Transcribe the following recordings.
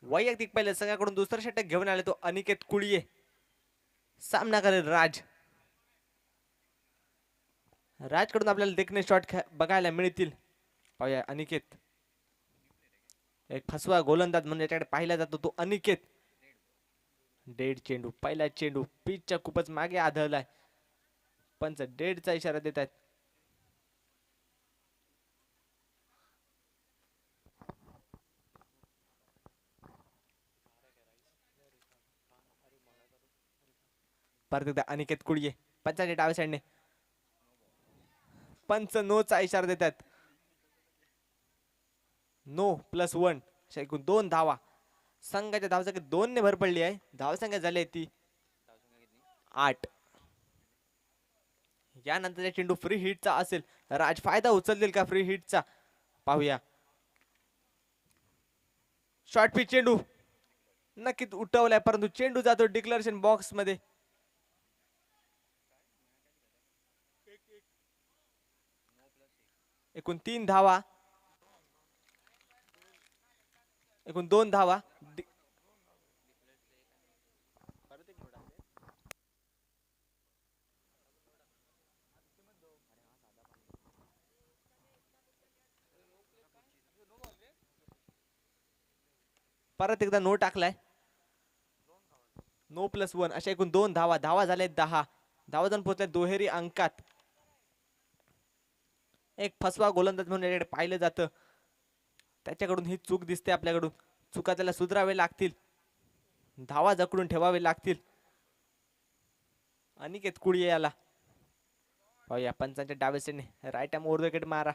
वैयक्तिक पहिले संघाकडून दुसरा षटक घेऊन आले तो अनिकेत कुळिये. सामना करेल राज. राजकडून आपल्याला देखणे शॉट बघायला मिळतील. पाहूया अनिकेत. एक फसवा गोलंदाज म्हणून याच्याकडे पाहिला जातो तो अनिकेत. डेड चेंडू, पहिला चेंडू पिचच्या खूपच मागे आढळलाय. पंच डेडचा इशारा देत आहेत. परत एकदा अनिकेत कुळिये. पंचाच्या डाव्या साईडने पंच नोचा इशारा देतात. नो +1 अशा एकूण 2 धावा. संघाच्या धावसंख्या 2 ने भर पडली आहे. धावसंख्या झाली आहे ती 8. यानंतर चेंडू फ्री हिटचा असेल. राज फायदा उचलतील का फ्री हिटचा पाहूया. शॉर्ट पिच चेंडू नक्कीच उठवलाय परंतु चेंडू जातो डिक्लेरेशन बॉक्स मध्ये. एकूण 3 धावा. एकूण 2 धावा. परत एकदा नो टाकलाय. नो +1 अशा एकूण 2 धावा. धावा झाले 10. धावा जाऊन पोहोचल्या दुहेरी अंकात. एक फसवा गोलंदाज म्हणून याकडे पाहिलं जातं. त्याच्याकडून ही चूक दिसते आपल्याकडून. चुका त्याला सुधारावे लागतील. धावा जकडून ठेवावे लागतील. अनिकेत कुळिये याला पाहूया. पंचांच्या डाव्या साईडने right arm over the wicket मारा.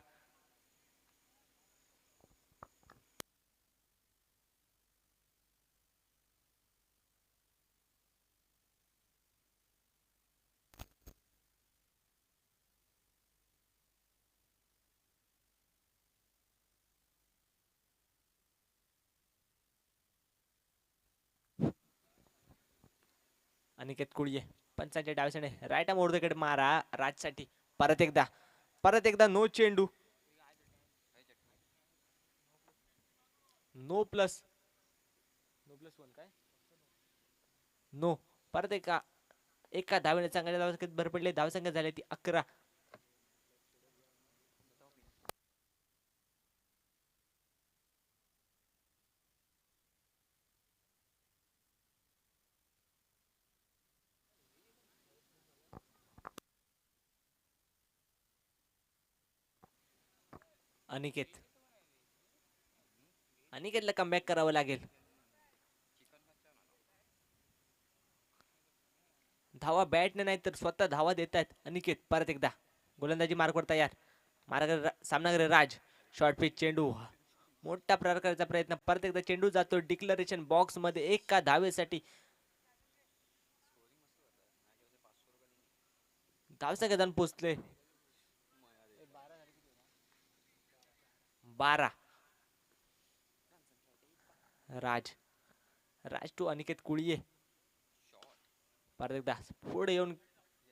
अनिकेत कुळिये पंचांच्या डाव्या साईडने right arm over the wicket मारा राजसाठी. परत एकदा नो चेंडू. नो +1 काय नो. परत एका धावेने संघाच्या धावसंख्येत भर पडली. धावसंख्या झाली ती 11. अनिकेतला कमबॅक करावं लागेल. धावा बॅटने नाही तर स्वतः धावा देत आहेत अनिकेत. परत एकदा गोलंदाजी मार्कवर तयार. सामनाकडे राज. शॉर्ट पिच चेंडू मोठा प्रकारचा प्रयत्न. परत एकदा चेंडू जातो डिक्लेरेशन बॉक्स मध्ये एका धावेसाठी. धावसंख्या जाऊन पोहोचले 12. राज टू अनिकेत कुळिये. परत एकदा पुढे येऊन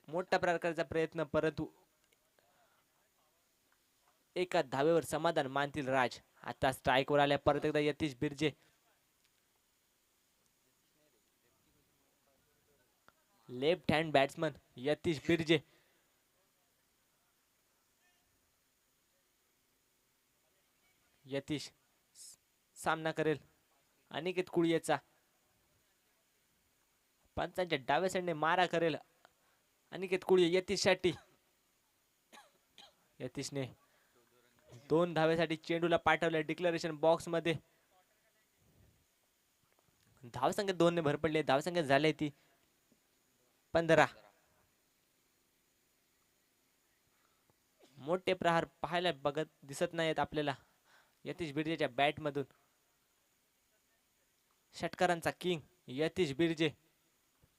मोठ्या प्रकारचा प्रयत्न. परंतु एका धावेवर समाधान मानतील राज. आता स्ट्राईकवर आल्या परत एकदा Yatish Birje. Left hand batsman Yatish Birje. Yatish सामना करेल अनिकेत कुळियेचा. पंचांच्या डाव्या साईडने मारा करेल अनिकेत कुळिये यतीशसाठी. यतीशने 2 धावेसाठी चेंडूला पाठवले डिक्लेरेशन बॉक्स मध्ये. धावसंख्या 2 ने भर पडली. धावसंख्या झाली ती 15. मोठे प्रहार पाहायला दिसत नाहीत आपल्याला यतीश बिर्जेच्या बॅट मधून. षटकारांचा किंग यतीश बिर्जे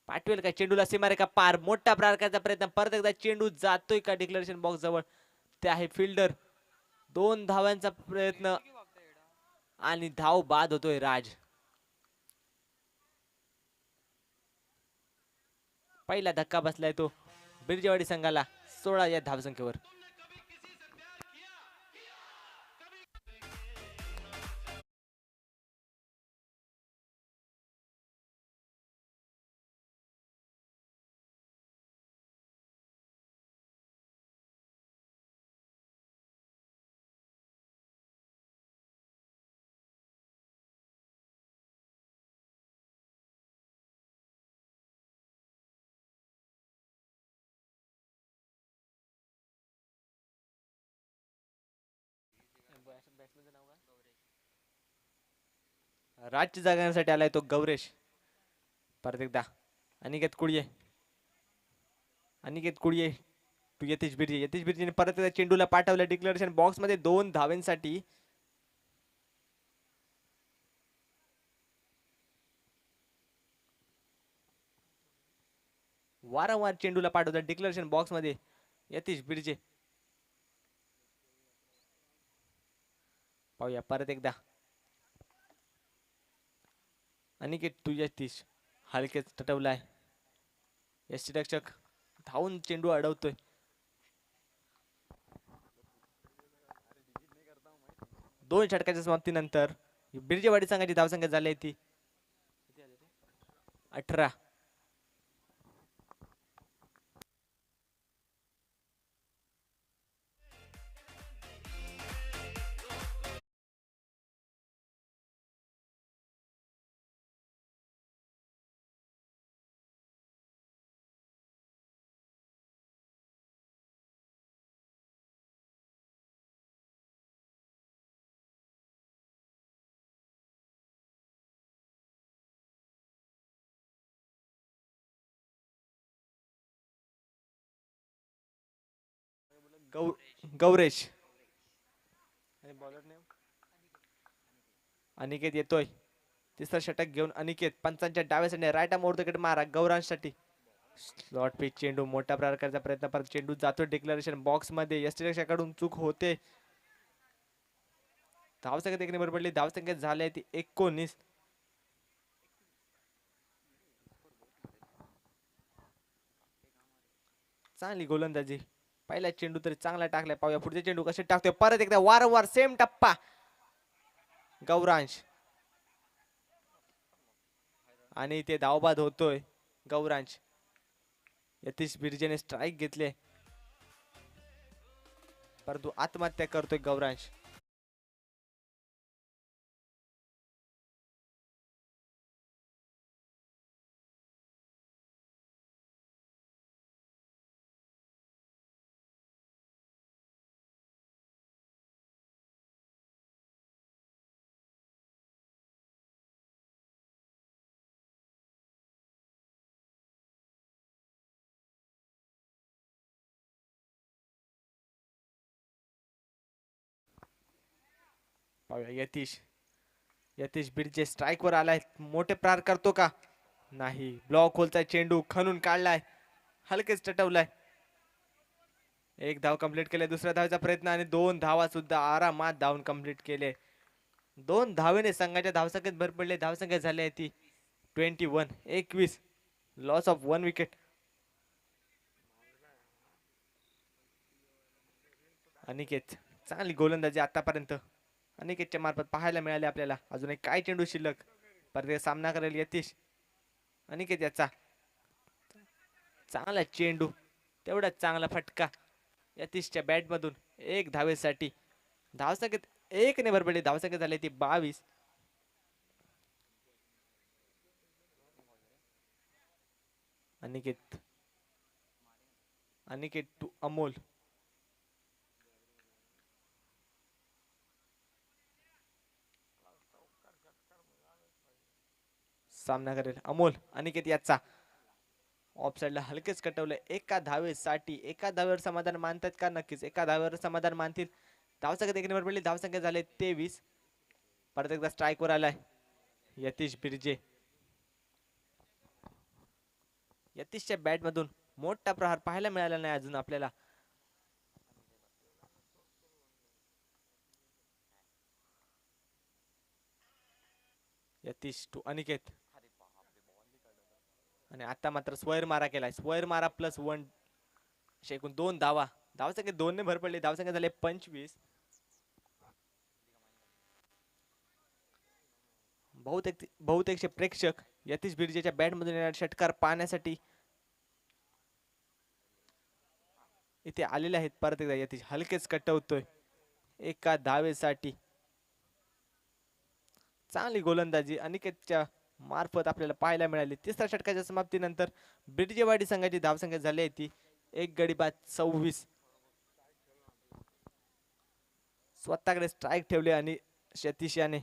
पाठवेल का चेंडूला सीमारेखा पार. मोठा प्रकारचा प्रयत्न. परत एकदा चेंडू जातोय का डिक्लेरेशन बॉक्स जवळ. ते आहे फिल्डर. 2 धावांचा प्रयत्न आणि धाव बाद होतोय राज. पहिला धक्का बसलाय तो बिर्जेवाडी संघाला 16 या धावसंख्येवर. राज्य जागण्यासाठी आलाय तो गौरेश. परत एकदा अनिकेत कुडिये, अनिकेत कुडिये टू यतीश बिर्जे. यतीश बिर्जेने परत एकदा चेंडूला पाठवलं डिक्लेरेशन बॉक्स मध्ये 2 धावेंसाठी. वारंवार चेंडूला पाठवतात डिक्लेरेशन बॉक्स मध्ये यतीश बिर्जे. पाहूया परत एकदा अनिकेत टू यतीश. हलकेच तटवलाय. यष्टीरक्षक धावून चेंडू अडवतोय. दोन षटकाच्या समाप्तीनंतर बिर्जेवाडी संघाची धावसंख्या झाली आहे ती 18. गौरेश आणि बॉलर नेम अनिकेत येतोय. तिसरा षटक घेऊन अनिकेत पंचांच्या डाव्या साईडने राईट आर्म ओव्हर द मारा गौरांसाठी. स्लॉट पिच चेंडू मोठा प्रकारचा प्रयत्न परत चेंडू जातो डिक्लेरेशन बॉक्स मध्ये. यष्टीरक्षकाकडून चूक होते. धावसंख्या देखील बरोबर पडली. धावसंख्या झाली ती 19. चांगली गोलंदाजी. पहिला चेंडू तरी चांगला टाकलाय. पाहूया पुढचे चेंडू कसे टाकतोय. परत एकदा वारंवार सेम टप्पा गौरांश आणि ते धावबाद होतोय गौरांश. यतीश बिर्जेने स्ट्राईक घेतले परंतु आत्महत्या करतोय गौरांश. यतीश यतीश बिर्जे स्ट्राइक वर आलाय. मोठे प्रहार करतो का नाही. ब्लॉक होलचा चेंडू खणून काढलाय. हलकेच टटवलाय. एक धाव कंप्लीट केले. दुसऱ्या धावेचा प्रयत्न आणि 2 धावा सुद्धा आरामात धावून कंप्लीट केले. 2 धावेने संघाच्या धावसंख्येत भर पडले. धावसंख्या झाली आहे ती 21. Loss of 1 wicket. अनिकेत चांगली गोलंदाजी आतापर्यंत अनिकेतच्या मार्फत पाहायला मिळाले आपल्याला. अजून एक काय चेंडू शिल्लक. परत सामना करेल यतीश. अनिकेत याचा चांगला चेंडू तेवढा चांगला फटका यतीशच्या बॅट मधून. 1 धावेसाठी धावसंख्येत 1 ने भर पडली. धावसंख्या झाली ती 22. अनिकेत अनिकेत टू अमोल. सामना करेल अमोल. अनिकेत याचा ऑफ साइडला हलकेच कटवलं. एका धावेसाठी. एका धावेवर समाधान मानतात का. नक्कीच एका धावेवर समाधान मानतील. धावसंख्या देखील भर पडली. धावसंख्या झाले 23. परत एकदा स्ट्राइक वर आलाय यतीश बिर्जे. यतीशच्या बॅट मधून मोठा प्रहार पाहायला मिळाला नाही अजून आपल्याला. यतीश टू अनिकेत आणि आता मात्र स्वैर मारा केलाय. स्वैर मारा प्लस 1 एकूण 2 धावा. धावसंख्या 2 ने भर पडली. धावसंख्या झाले 25. बहुतेकचे प्रेक्षक यतीश बिर्जेच्या बॅट मधून येणारे षटकार पाहण्यासाठी इथे आलेले आहेत. परत एकदा यतीश हलकेच कटवतोय एका धावेसाठी. चांगली गोलंदाजी अनिकेतच्या मार्फत आपल्याला पाहायला मिळाली. तिसऱ्या षटकाच्या समाप्तीनंतर बिर्जेवाडी संघाची धावसंख्या झाली आहे ती 1 गडी बाद 26. स्वतःकडे स्ट्राईक ठेवले आणि सतीश याने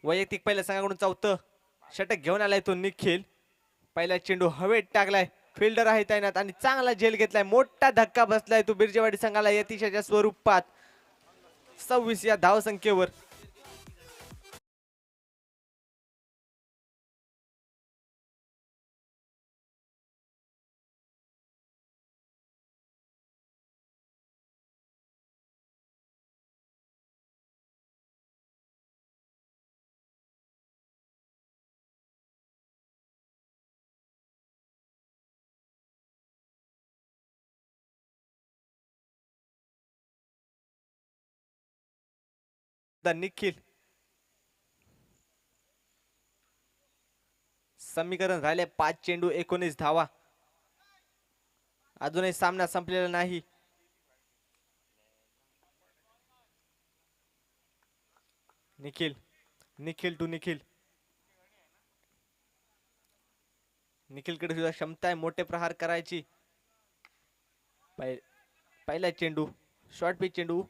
वैयक्तिक पहिल्या संघाकडून चौथं षटक घेऊन आलाय तो निखिल. पहिला चेंडू हवेत टाकलाय, फिल्डर आहे तैनात आणि चांगला झेल घेतलाय. मोठा धक्का बसलाय तो बिरजेवाडी संघाला यतिशाच्या स्वरूपात 26 या धावसंख्येवर. निखिल समीकरण राहिले 5 चेंडू 19 धावा. अजूनही सामना संपलेला नाही. निखिल निखिल टू निखिल. निखिलकडे सुद्धा क्षमता आहे मोठे प्रहार करायची. पहिला चेंडू शॉर्ट पिच चेंडू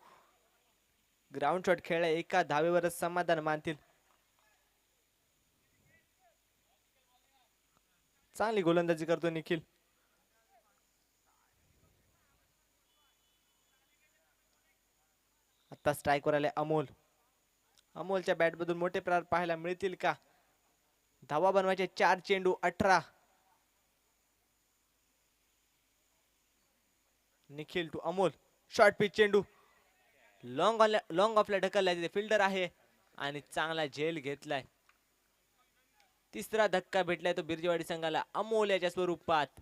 ग्राउंड शॉट खेळला, एका धावेवरच समाधान मानतील. चांगली गोलंदाजी करतो निखिल. आता स्ट्राईक वर आले अमोल. अमोलच्या बॅट मधून मोठे प्रहार पाहायला मिळतील का? धावा बनवायचे 4 चेंडू 18. Nikhil to Amol. Short pitch चेंडू लॉंग ऑफला ढकललाय, तिथे फिल्डर आहे आणि चांगला झेल घेतलाय. तिसरा धक्का भेटलाय तो बिरजेवाडी संघाला अमोल याच्या स्वरूपात.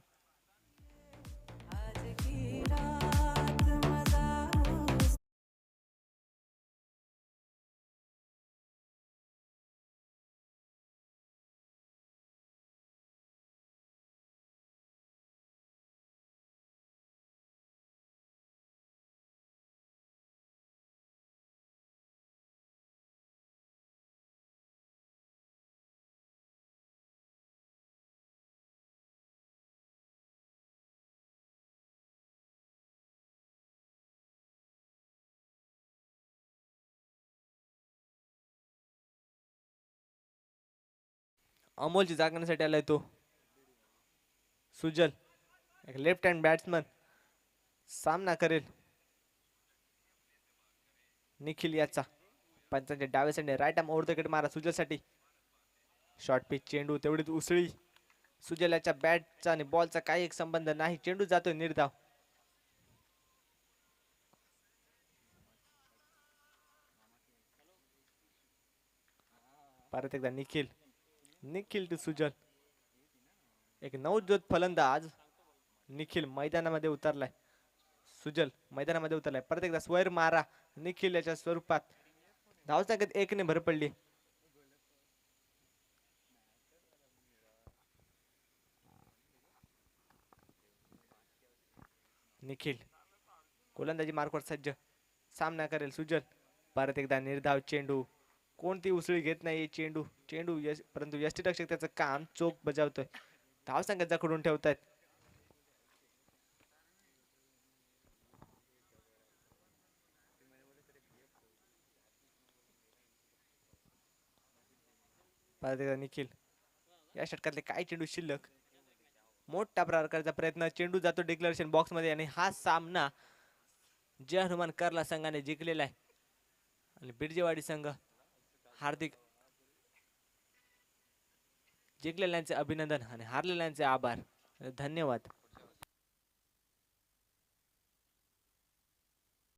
अमोलची जागण्यासाठी आलाय तो सुजल, एक लेफ्ट हँड बॅट्समन. सामना करेल निखिल याचा. पंचांच्या डाव्या साईडने right arm over the wicket मारा सुजल साठी. शॉर्ट पिच चेंडू तेवढीच उसळी. सुजल याच्या बॅटचा आणि बॉलचा काही एक संबंध नाही. चेंडू जातोय निर्धाव. परत एकदा निखिल. निखिल टू सुजल. एक नवजोत फलंदाज निखिल मैदानामध्ये उतरलाय. सुजल मैदानामध्ये उतरलाय. परत एकदा स्वर मारा निखिल याच्या स्वरूपात. धावसंख्येत 1 ने भर पडली. निखिल गोलंदाजी मार्कवर सज्ज. सामना करेल सुजल. परत एकदा निर्धाव चेंडू. कोणती उसळी घेत नाही चेंडू. चेंडू परंतु यष्टीरक्षक त्याचं काम चोख बजावतोय. धावसंख्या जखडून ठेवतायत. परत एकदा निखिल. या षटकातले काही चेंडू शिल्लक. मोठ्या प्रकारचा प्रयत्न. चेंडू जातो डिक्लेरेशन बॉक्स मध्ये आणि हा सामना जय हनुमान करला संघाने जिंकलेला आहे. आणि बिरजेवाडी संघ हार्दिक जिंकलेल्यांचे अभिनंदन आणि हारलेल्यांचे आभार. धन्यवाद.